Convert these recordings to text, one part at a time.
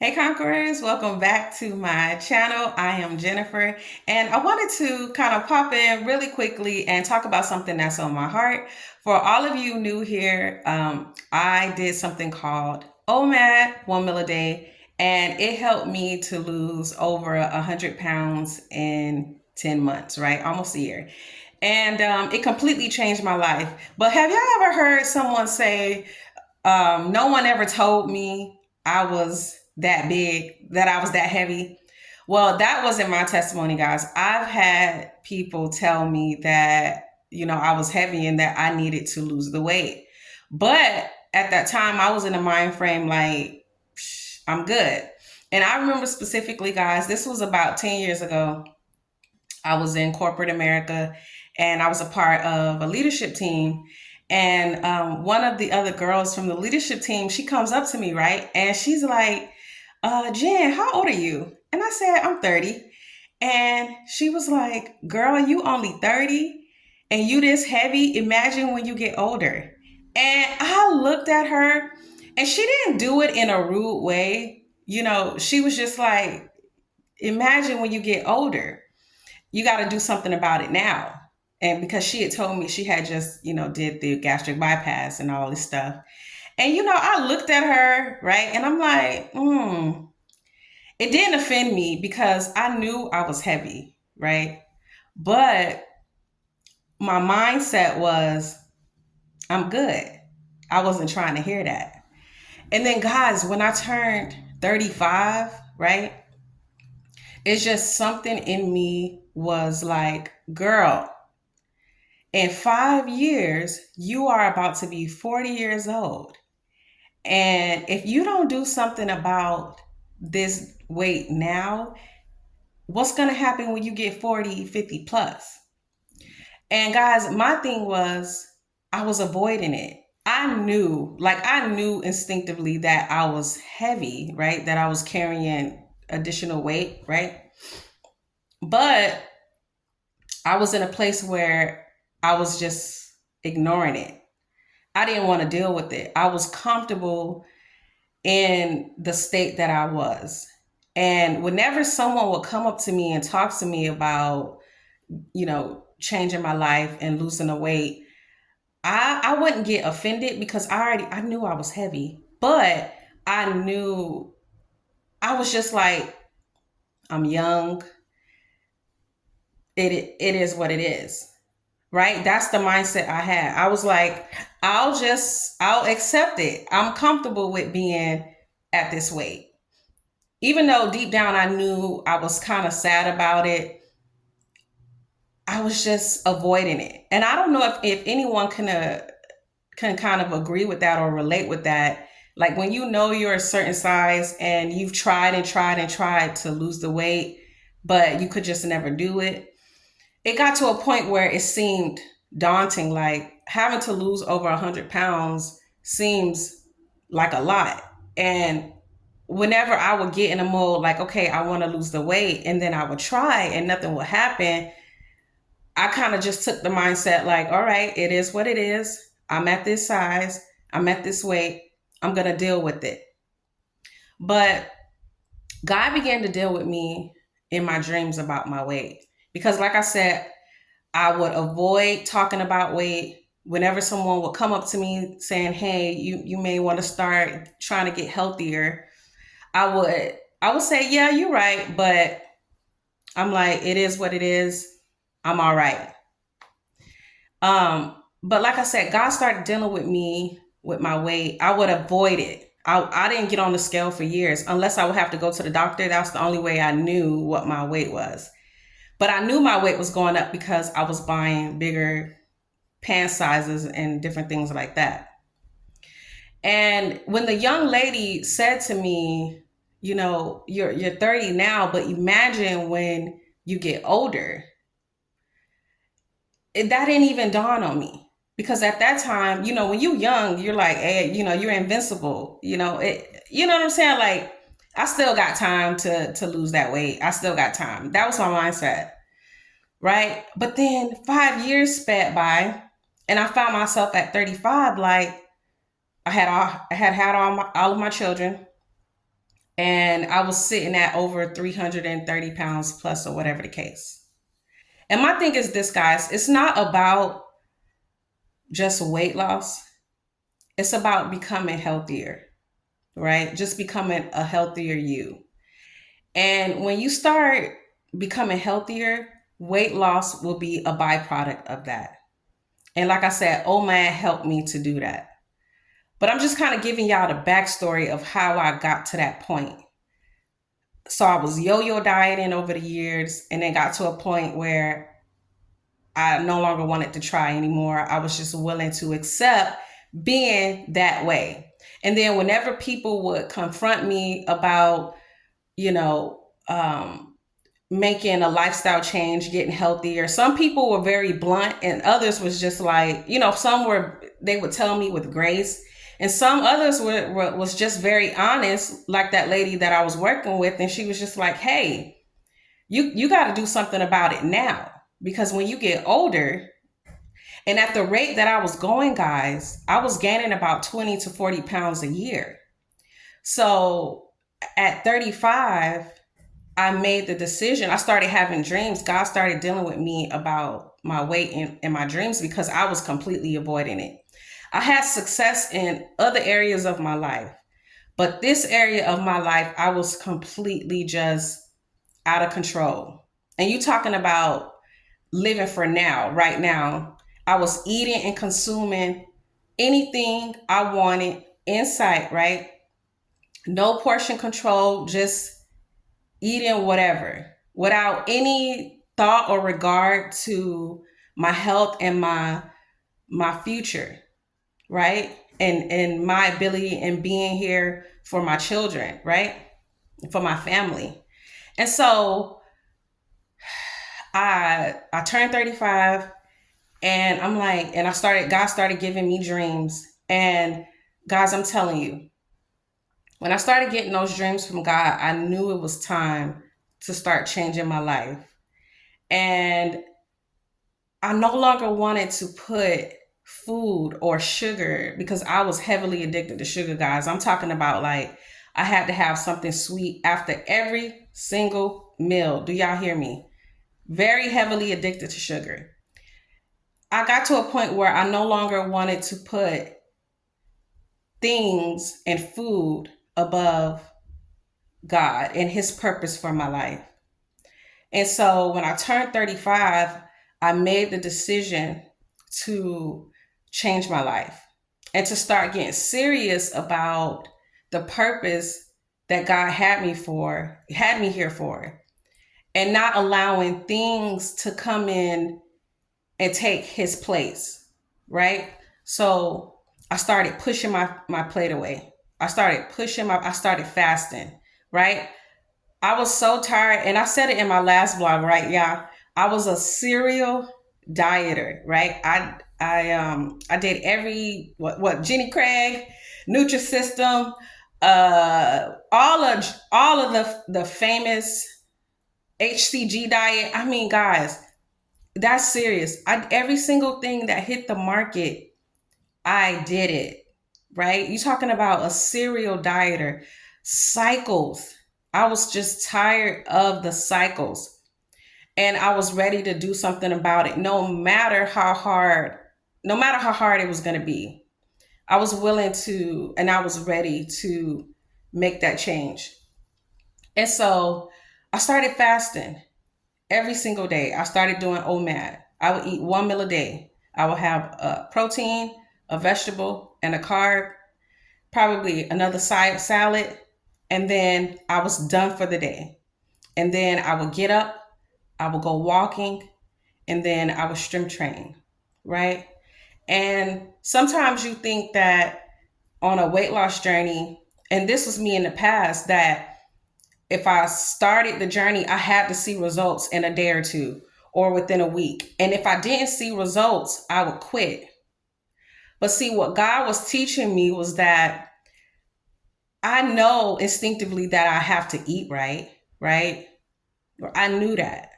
Hey Conquerors, welcome back to my channel. I am Jennifer, and I wanted to kind of pop in really quickly and talk about something that's on my heart. For all of you new here, I did something called OMAD, 1 meal a day, and it helped me to lose over 100 pounds in 10 months, right? Almost a year. And it completely changed my life. But have y'all ever heard someone say, no one ever told me I was that big, that I was that heavy? Well, that wasn't my testimony, guys. I've had people tell me that, I was heavy and that I needed to lose the weight. But at that time, I was in a mind frame like, I'm good. And I remember specifically, guys, this was about 10 years ago. I was in corporate America and I was a part of a leadership team. And one of the other girls from the leadership team, she comes up to me, right? And she's like, Jen, how old are you? And I said, I'm 30. And she was like, girl, you only 30 and you this heavy. Imagine when you get older. And I looked at her and she didn't do it in a rude way. She was just like, imagine when you get older, you got to do something about it now. And because she had told me she had just, did the gastric bypass and all this stuff. And, I looked at her, right? And I'm like, It didn't offend me because I knew I was heavy, right? But my mindset was, I'm good. I wasn't trying to hear that. And then, guys, when I turned 35, right? It's just something in me was like, girl, in 5 years, you are about to be 40 years old. And if you don't do something about this weight now, what's going to happen when you get 40, 50 plus? And guys, my thing was, I was avoiding it. I knew instinctively that I was heavy, right? That I was carrying additional weight, right? But I was in a place where I was just ignoring it. I didn't want to deal with it. I was comfortable in the state that I was. And whenever someone would come up to me and talk to me about, changing my life and losing the weight, I wouldn't get offended because I knew I was heavy. But I knew I was just like, I'm young. It is what it is. Right? That's the mindset I had. I was like, I'll accept it. I'm comfortable with being at this weight. Even though deep down I knew I was kind of sad about it, I was just avoiding it. And I don't know if anyone can kind of agree with that or relate with that. Like when you know you're a certain size and you've tried and tried and tried to lose the weight, but you could just never do it. It got to a point where it seemed daunting. Like having to lose over 100 pounds seems like a lot. And whenever I would get in a mode like, okay, I want to lose the weight, and then I would try and nothing would happen, I kind of just took the mindset like, all right, it is what it is. I'm at this size, I'm at this weight, I'm going to deal with it. But God began to deal with me in my dreams about my weight. Because, like I said, I would avoid talking about weight. Whenever someone would come up to me saying, hey, you may want to start trying to get healthier, I would say, yeah, you're right. But I'm like, it is what it is. I'm all right. But like I said, God started dealing with me with my weight. I would avoid it. I didn't get on the scale for years unless I would have to go to the doctor. That's the only way I knew what my weight was. But I knew my weight was going up because I was buying bigger pant sizes and different things like that. And when the young lady said to me, you're 30 now, but imagine when you get older, that didn't even dawn on me. Because at that time, when you're young, you're like, hey, you're invincible. You know what I'm saying? Like, I still got time to lose that weight. I still got time. That was my mindset. Right. But then 5 years sped by and I found myself at 35. Like I had all of my children. And I was sitting at over 330 pounds plus, or whatever the case. And my thing is this, guys, it's not about just weight loss. It's about becoming healthier, right? Just becoming a healthier you. And when you start becoming healthier, weight loss will be a byproduct of that. And like I said, OMAD helped me to do that. But I'm just kind of giving y'all the backstory of how I got to that point. So I was yo-yo dieting over the years, and then got to a point where I no longer wanted to try anymore. I was just willing to accept being that way. And then whenever people would confront me about, you know, making a lifestyle change, getting healthier, some people were very blunt, and others was just like, some were, they would tell me with grace. And some others was just very honest, like that lady that I was working with. And she was just like, hey, you got to do something about it now. Because when you get older, and at the rate that I was going, guys, I was gaining about 20 to 40 pounds a year. So at 35, I made the decision. I started having dreams. God started dealing with me about my weight and my dreams, because I was completely avoiding it. I had success in other areas of my life, but this area of my life, I was completely just out of control. And you talking about living for now, right now. I was eating and consuming anything I wanted in sight, right? No portion control, just eating whatever without any thought or regard to my health and my future, right? And my ability and being here for my children, right? For my family. And so I turned 35, and I'm like, and God started giving me dreams. And guys, I'm telling you, when I started getting those dreams from God, I knew it was time to start changing my life. And I no longer wanted to put food or sugar, because I was heavily addicted to sugar, guys. I'm talking about, like, I had to have something sweet after every single meal. Do y'all hear me? Very heavily addicted to sugar. I got to a point where I no longer wanted to put things and food above God and his purpose for my life. And so when I turned 35, I made the decision to change my life and to start getting serious about the purpose that God had me here for, and not allowing things to come in and take his place, right? So I started pushing my plate away. I started fasting, right? I was so tired, and I said it in my last vlog, right, y'all? I was a serial dieter, right? I did every what Jenny Craig, Nutrisystem, all of the famous HCG diet. I mean, guys, that's serious. Every single thing that hit the market, I did it, right? You talking about a serial dieter, cycles. I was just tired of the cycles, and I was ready to do something about it. No matter how hard it was going to be, I was willing to, and I was ready to make that change. And so I started fasting every single day. I started doing OMAD. I would eat one meal a day. I would have a protein, a vegetable, and a carb, probably another side salad, and then I was done for the day. And then I would get up, I would go walking, and then I would strength train, right? And sometimes you think that on a weight loss journey, and this was me in the past, that if I started the journey, I had to see results in a day or two or within a week. And if I didn't see results, I would quit. But see, what God was teaching me was that I know instinctively that I have to eat right, right? I knew that.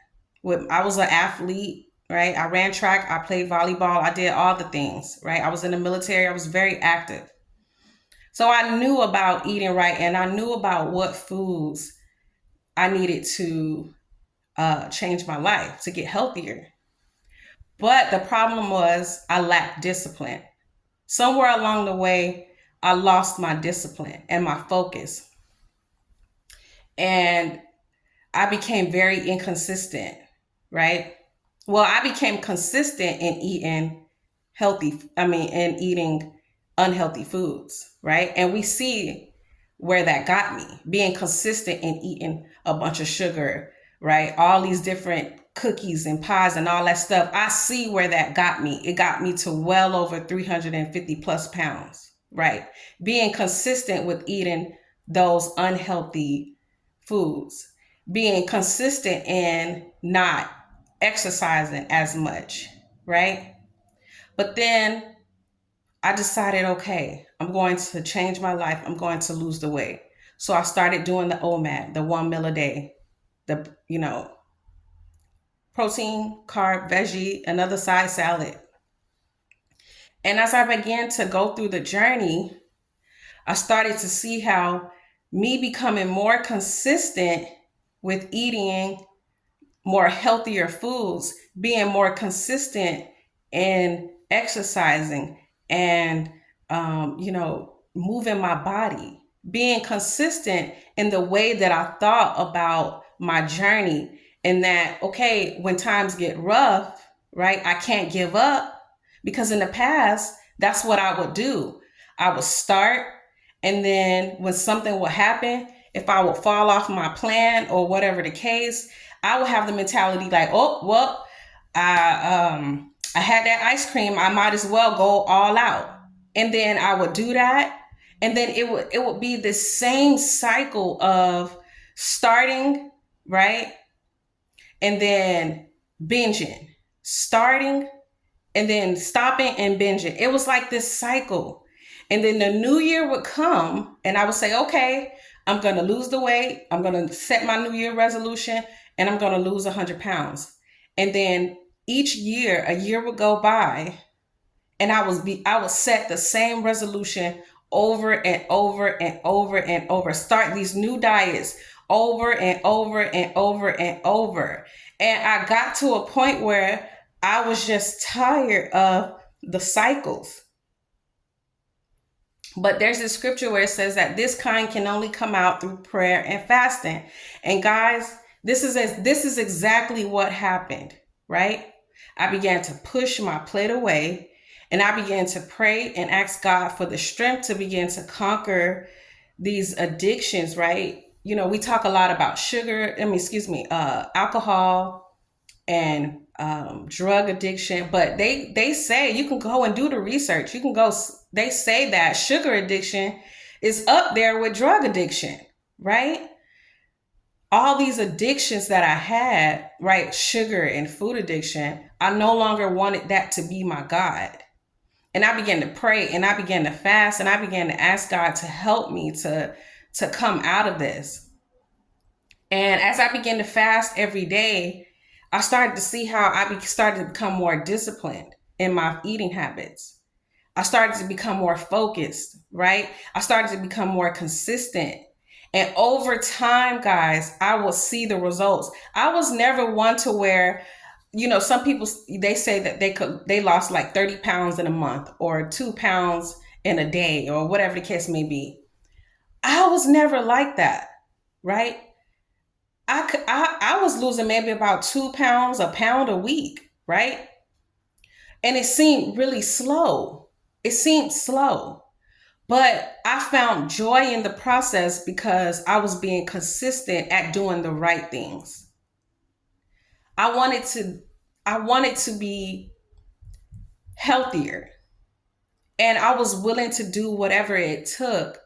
I was an athlete, right? I ran track, I played volleyball, I did all the things, right? I was in the military, I was very active. So I knew about eating right, and I knew about what foods I needed to change my life to get healthier. But the problem was I lacked discipline. Somewhere along the way, I lost my discipline and my focus. And I became very inconsistent, right? Well, I became consistent in eating in eating unhealthy foods, right? And we see where that got me, being consistent in eating a bunch of sugar, right? All these different cookies and pies and all that stuff. I see where that got me. It got me to well over 350 plus pounds, right? Being consistent with eating those unhealthy foods, being consistent in not exercising as much, right? But then I decided, okay, I'm going to change my life. I'm going to lose the weight. So I started doing the OMAD, the 1 meal a day, the, protein, carb, veggie, another side salad. And as I began to go through the journey, I started to see how me becoming more consistent with eating more healthier foods, being more consistent in exercising and, moving my body, being consistent in the way that I thought about my journey. And that, okay, when times get rough, right, I can't give up, because in the past, that's what I would do. I would start, and then when something would happen, if I would fall off my plan or whatever the case, I would have the mentality like, oh, well, I had that ice cream. I might as well go all out. And then I would do that. And then it would be the same cycle of starting, right? And then binging, starting, and then stopping and binging. It was like this cycle. And then the new year would come, and I would say, okay, I'm going to lose the weight. I'm going to set my new year resolution, and I'm going to lose 100 pounds. And then each year, a year would go by, and I would set the same resolution over and over and over and over, start these new diets over and over and over and over. And I got to a point where I was just tired of the cycles. But there's this scripture where it says that this kind can only come out through prayer and fasting. And guys, this is exactly what happened, right? I began to push my plate away, and I began to pray and ask God for the strength to begin to conquer these addictions, right? We talk a lot about alcohol and drug addiction, but they say, you can go and do the research. You can go. They say that sugar addiction is up there with drug addiction, right? All these addictions that I had, right? Sugar and food addiction, I no longer wanted that to be my God. And I began to pray, and I began to fast, and I began to ask God to help me to come out of this. And as I began to fast every day, I started to see how I started to become more disciplined in my eating habits. I started to become more focused, right? I started to become more consistent. And over time, guys, I will see the results. I was never one to where, some people, they say that they lost like 30 pounds in a month or 2 pounds in a day or whatever the case may be. I was never like that, right? I was losing maybe about 2 pounds, a pound a week, right? And it seemed really slow. It seemed slow. But I found joy in the process because I was being consistent at doing the right things. I wanted to be healthier. And I was willing to do whatever it took,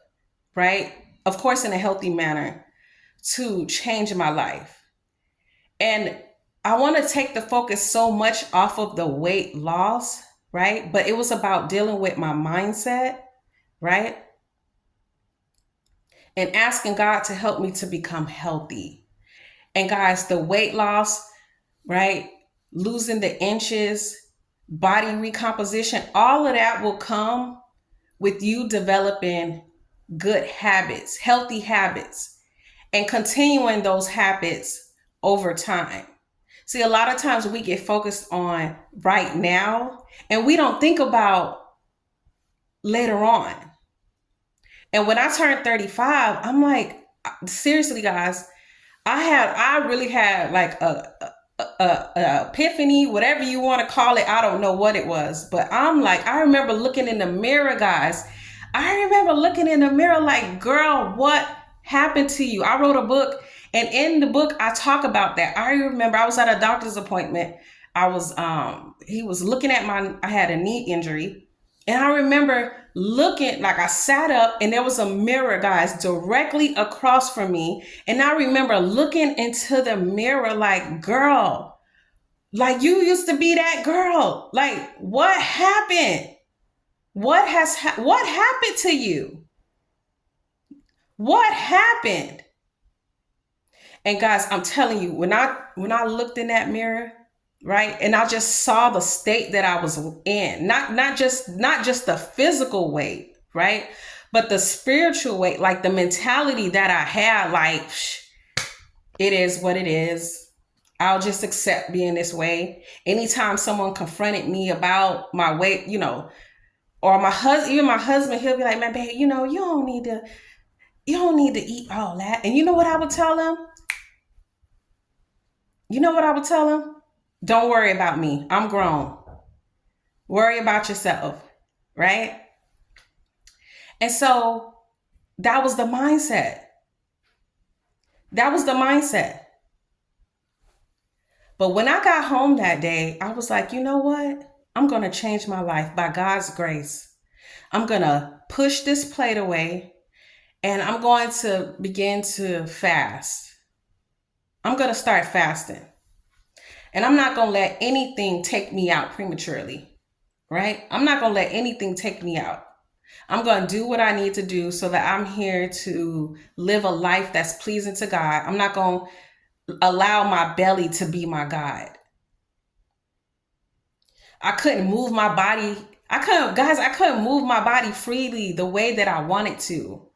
right? Of course, in a healthy manner, to change my life. And I want to take the focus so much off of the weight loss, right? But it was about dealing with my mindset, right? And asking God to help me to become healthy. And guys, the weight loss, right? Losing the inches, body recomposition, all of that will come with you developing good habits, healthy habits, and continuing those habits over time. See, a lot of times we get focused on right now and we don't think about later on. And when I turned 35, I'm like, seriously, guys, I really had like a epiphany, whatever you want to call it. I don't know what it was, but I'm like, I remember looking in the mirror, guys. I remember looking in the mirror like, girl, what happened to you? I wrote a book, and in the book I talk about that. I remember I was at a doctor's appointment. He was looking at I had a knee injury, and I remember looking, like I sat up and there was a mirror, guys, directly across from me. And I remember looking into the mirror like, girl, like you used to be that girl. Like, what happened? What happened to you? What happened? And guys, I'm telling you, when I looked in that mirror, right, and I just saw the state that I was in, not just the physical weight, right, but the spiritual weight, like the mentality that I had, like, it is what it is. I'll just accept being this way. Anytime someone confronted me about my weight, or my husband, even my husband, he'll be like, man, babe, you don't need to eat all that. And you know what I would tell him? You know what I would tell him? Don't worry about me. I'm grown. Worry about yourself, right? And so that was the mindset. That was the mindset. But when I got home that day, I was like, you know what? I'm going to change my life by God's grace. I'm going to push this plate away and I'm going to begin to fast. I'm going to start fasting. And I'm not going to let anything take me out prematurely, right? I'm not going to let anything take me out. I'm going to do what I need to do so that I'm here to live a life that's pleasing to God. I'm not going to allow my belly to be my God. I couldn't move my body. I couldn't move my body freely the way that I wanted to,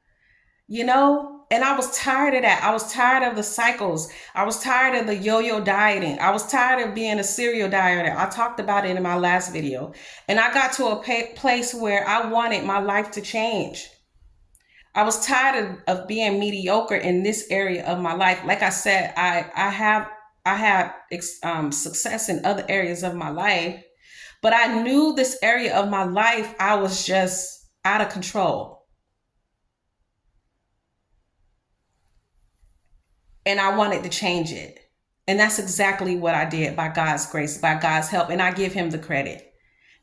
And I was tired of that. I was tired of the cycles. I was tired of the yo-yo dieting. I was tired of being a serial dieter. I talked about it in my last video. And I got to a place where I wanted my life to change. I was tired of being mediocre in this area of my life. Like I said, I have success in other areas of my life, but I knew this area of my life, I was just out of control. And I wanted to change it. And that's exactly what I did by God's grace, by God's help. And I give him the credit.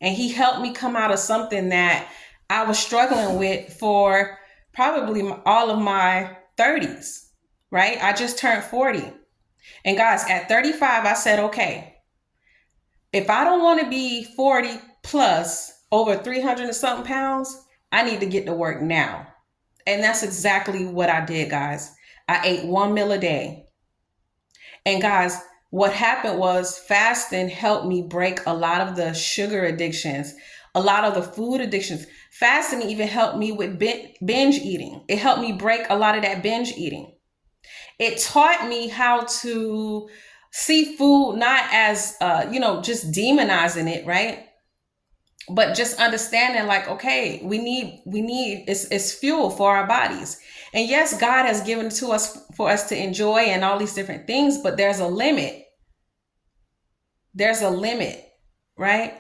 And he helped me come out of something that I was struggling with for probably all of my 30s, right? I just turned 40. And guys, at 35, I said, okay, if I don't want to be 40 plus over 300 and something pounds, I need to get to work now. And that's exactly what I did, guys. I ate 1 meal a day. And guys, what happened was fasting helped me break a lot of the sugar addictions, a lot of the food addictions. Fasting even helped me with binge eating. It helped me break a lot of that binge eating. It taught me how to see food not as, just demonizing it, right? But just understanding like, okay, we need it's fuel for our bodies. And yes, God has given it to us for us to enjoy and all these different things, but there's a limit. There's a limit, right?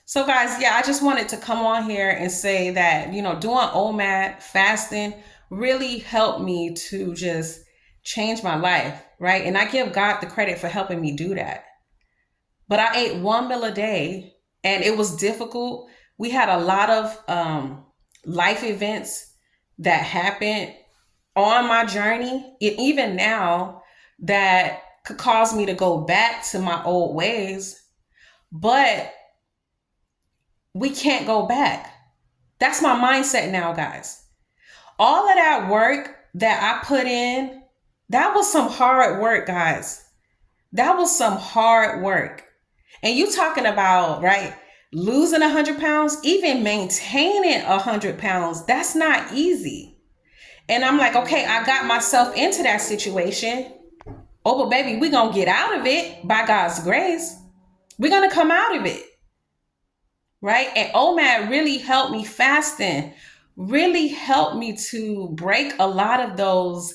So guys, yeah, I just wanted to come on here and say that, doing OMAD fasting really helped me to just change my life, right? And I give God the credit for helping me do that. But I ate 1 meal a day. And it was difficult. We had a lot of life events that happened on my journey. And even now that could cause me to go back to my old ways. But we can't go back. That's my mindset now, guys. All of that work that I put in, that was some hard work, guys. That was some hard work. And you talking about, right, losing 100 pounds, even maintaining 100 pounds, that's not easy. And I'm like, okay, I got myself into that situation. Oh, but baby, we're going to get out of it by God's grace. We're going to come out of it. Right? And OMAD really helped me, fasting really helped me to break a lot of those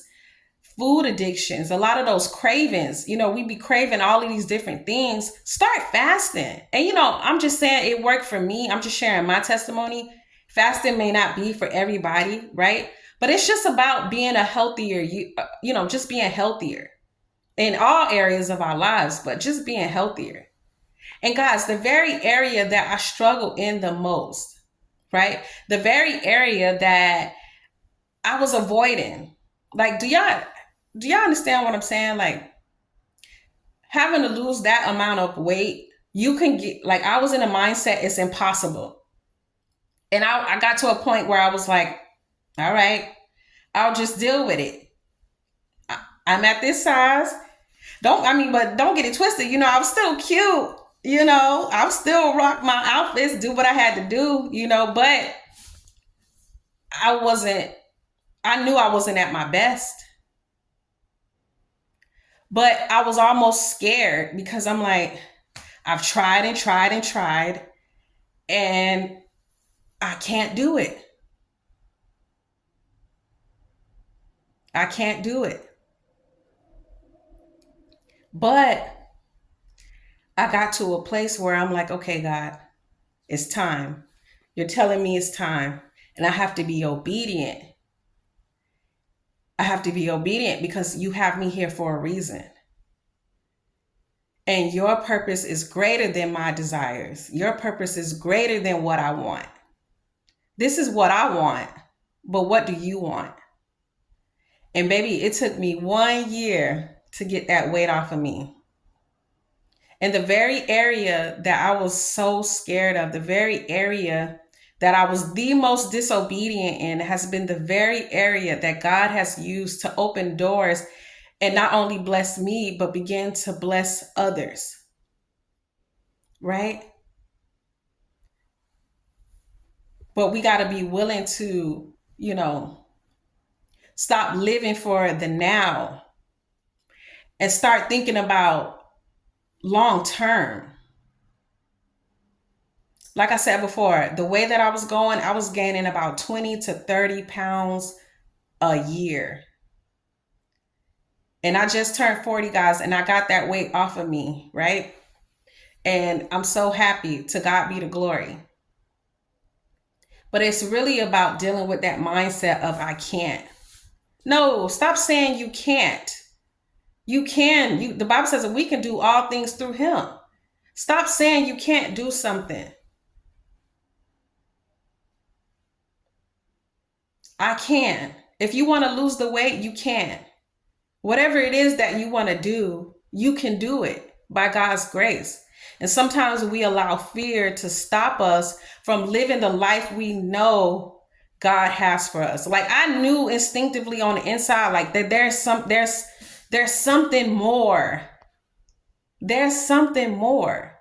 food addictions, a lot of those cravings. We be craving all of these different things. Start fasting. And I'm just saying it worked for me. I'm just sharing my testimony. Fasting may not be for everybody, right? But it's just about being a healthier, just being healthier in all areas of our lives, but just being healthier. And guys, the very area that I struggle in the most, right? The very area that I was avoiding. Like, do y'all understand what I'm saying? Like, having to lose that amount of weight, you can get, like, I was in a mindset, it's impossible. And I got to a point where I was like, all right, I'll just deal with it. I'm at this size. But don't get it twisted. I was still cute. I would still rock my outfits, do what I had to do, but I knew I wasn't at my best. But I was almost scared because I'm like, I've tried and tried and tried, and I can't do it. I can't do it. But I got to a place where I'm like, okay, God, it's time. You're telling me it's time. And I have to be obedient. I have to be obedient because you have me here for a reason. And your purpose is greater than my desires. Your purpose is greater than what I want. This is what I want, but what do you want? And baby, it took me 1 year to get that weight off of me. And the very area that I was so scared of, the very area that I was the most disobedient in, has been the very area that God has used to open doors and not only bless me, but begin to bless others. Right? But we got to be willing to, stop living for the now and start thinking about long term. Like I said before, the way that I was going, I was gaining about 20 to 30 pounds a year. And I just turned 40, guys, and I got that weight off of me, right? And I'm so happy. To God be the glory. But it's really about dealing with that mindset of I can't. No, stop saying you can't. You can. The Bible says that we can do all things through him. Stop saying you can't do something. I can. If you want to lose the weight, you can. Whatever it is that you want to do, you can do it by God's grace. And sometimes we allow fear to stop us from living the life we know God has for us. Like, I knew instinctively on the inside, like, that there's something more. There's something more.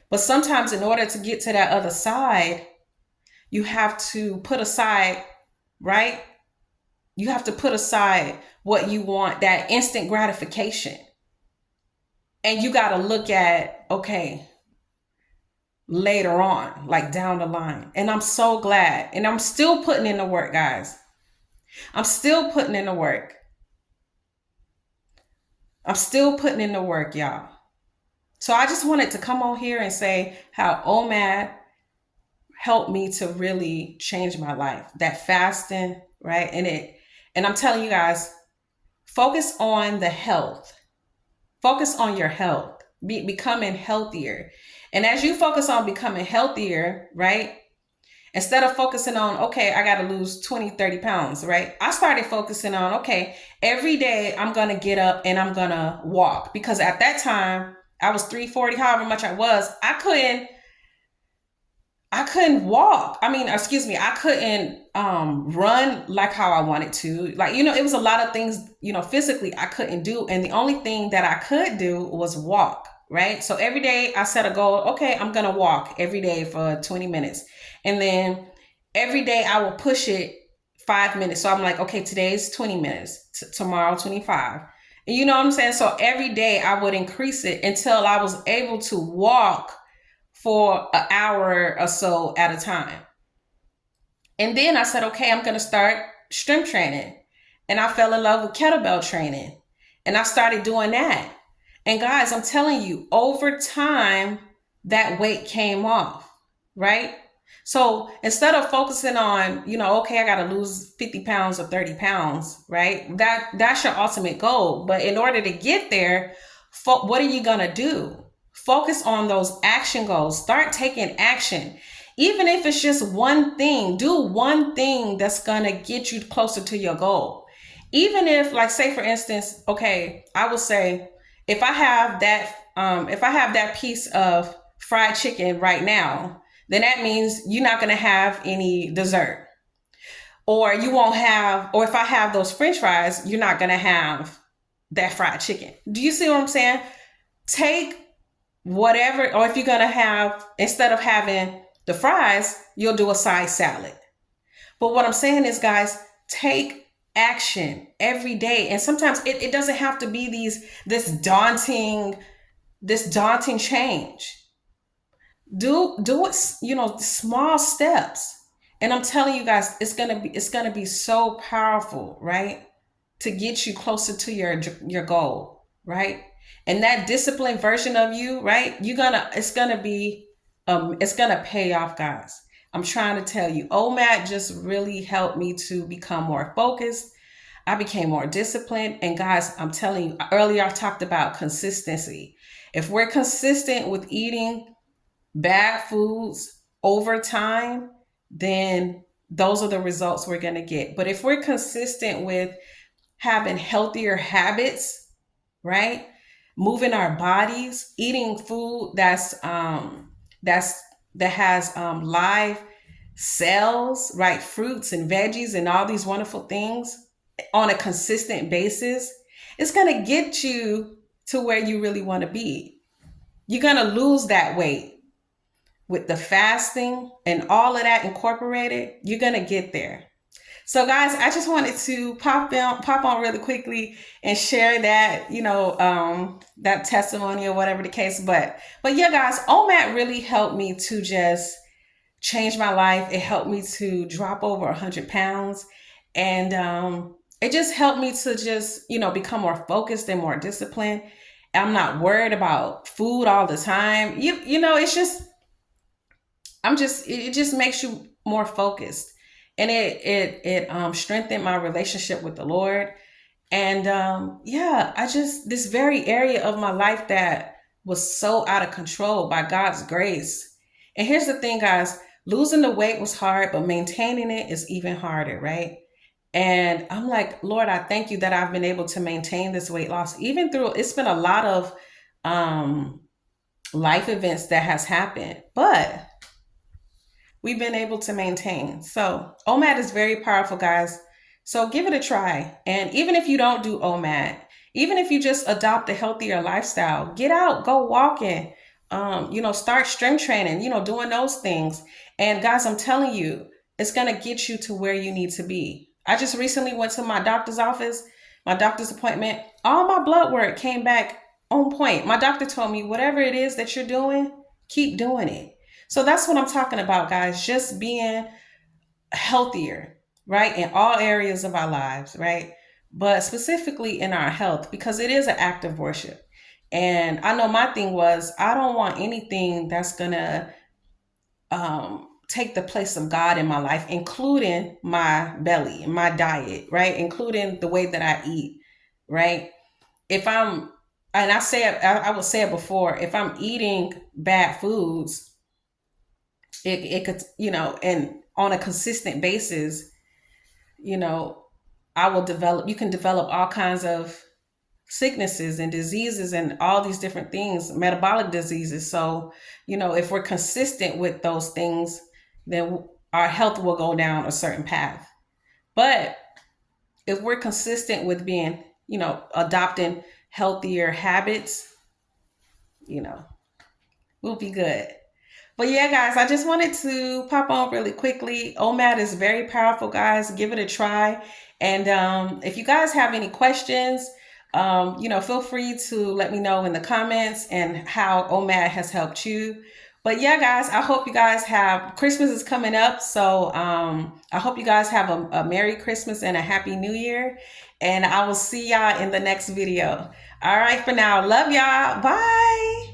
But sometimes in order to get to that other side, you have to put aside, right? You have to put aside what you want, that instant gratification. And you got to look at, okay, later on, like down the line. And I'm so glad. And I'm still putting in the work, guys. I'm still putting in the work. I'm still putting in the work, y'all. So I just wanted to come on here and say how OMAD helped me to really change my life. That fasting, right? And I'm telling you guys, focus on the health. Focus on your health, becoming healthier. And as you focus on becoming healthier, right? Instead of focusing on, okay, I got to lose 20, 30 pounds, right? I started focusing on, okay, every day I'm going to get up and I'm going to walk. Because at that time, I was 340, however much I was, I couldn't walk. I couldn't run like how I wanted to. Like, it was a lot of things, physically I couldn't do. And the only thing that I could do was walk, right? So every day I set a goal. Okay, I'm gonna walk every day for 20 minutes, and then every day I will push it 5 minutes. So I'm like, okay, today's 20 minutes, tomorrow 25. And you know what I'm saying? So every day I would increase it until I was able to walk for an hour or so at a time. And then I said, okay, I'm going to start strength training. And I fell in love with kettlebell training. And I started doing that. And guys, I'm telling you, over time, that weight came off, right? So instead of focusing on, okay, I got to lose 50 pounds or 30 pounds, right? That's your ultimate goal. But in order to get there, what are you going to do? Focus on those action goals. Start taking action. Even if it's just one thing, do one thing that's going to get you closer to your goal. Even if, like, say for instance, okay, I would say if I have that piece of fried chicken right now, then that means you're not going to have any dessert. Or you won't have, or if I have those French fries, you're not going to have that fried chicken. Do you see what I'm saying? Take whatever, or if you're going to have, instead of having the fries, you'll do a side salad. But what I'm saying is, guys, take action every day. And sometimes it doesn't have to be this daunting change. Do it, small steps. And I'm telling you guys, it's gonna be so powerful, right? To get you closer to your goal, right? And that disciplined version of you, right? It's gonna pay off, guys. I'm trying to tell you, OMAD just really helped me to become more focused. I became more disciplined. And guys, I'm telling you, earlier I talked about consistency. If we're consistent with eating bad foods over time, then those are the results we're going to get. But if we're consistent with having healthier habits, right? Moving our bodies, eating food that has live cells, right? Fruits and veggies and all these wonderful things on a consistent basis, it's going to get you to where you really want to be. You're going to lose that weight with the fasting and all of that incorporated. You're going to get there. So guys, I just wanted to pop on really quickly and share that, that testimony or whatever the case. But yeah, guys, OMAD really helped me to just change my life. It helped me to drop over 100 pounds. And it just helped me to just, become more focused and more disciplined. I'm not worried about food all the time. It's just, it just makes you more focused. And it strengthened my relationship with the Lord. And this very area of my life that was so out of control, by God's grace. And here's the thing, guys, losing the weight was hard, but maintaining it is even harder, right? And I'm like, Lord, I thank you that I've been able to maintain this weight loss, even through, it's been a lot of life events that has happened, but we've been able to maintain. So OMAD is very powerful, guys. So give it a try. And even if you don't do OMAD, even if you just adopt a healthier lifestyle, get out, go walking, start strength training, doing those things. And guys, I'm telling you, it's going to get you to where you need to be. I just recently went to my doctor's office, my doctor's appointment. All my blood work came back on point. My doctor told me, whatever it is that you're doing, keep doing it. So that's what I'm talking about, guys. Just being healthier, right? In all areas of our lives, right? But specifically in our health, because it is an act of worship. And I know my thing was, I don't want anything that's going to take the place of God in my life, including my belly, my diet, right? Including the way that I eat, right? And I would say it before, if I'm eating bad foods, it could, and on a consistent basis, you can develop all kinds of sicknesses and diseases and all these different things, metabolic diseases. So, if we're consistent with those things, then our health will go down a certain path. But if we're consistent with being, adopting healthier habits, you know, we'll be good. But yeah, guys, I just wanted to pop on really quickly. OMAD is very powerful, guys. Give it a try. And if you guys have any questions, feel free to let me know in the comments and how OMAD has helped you. But yeah, guys, I hope you guys have, Christmas is coming up. So I hope you guys have a Merry Christmas and a Happy New Year. And I will see y'all in the next video. All right, for now. Love y'all. Bye.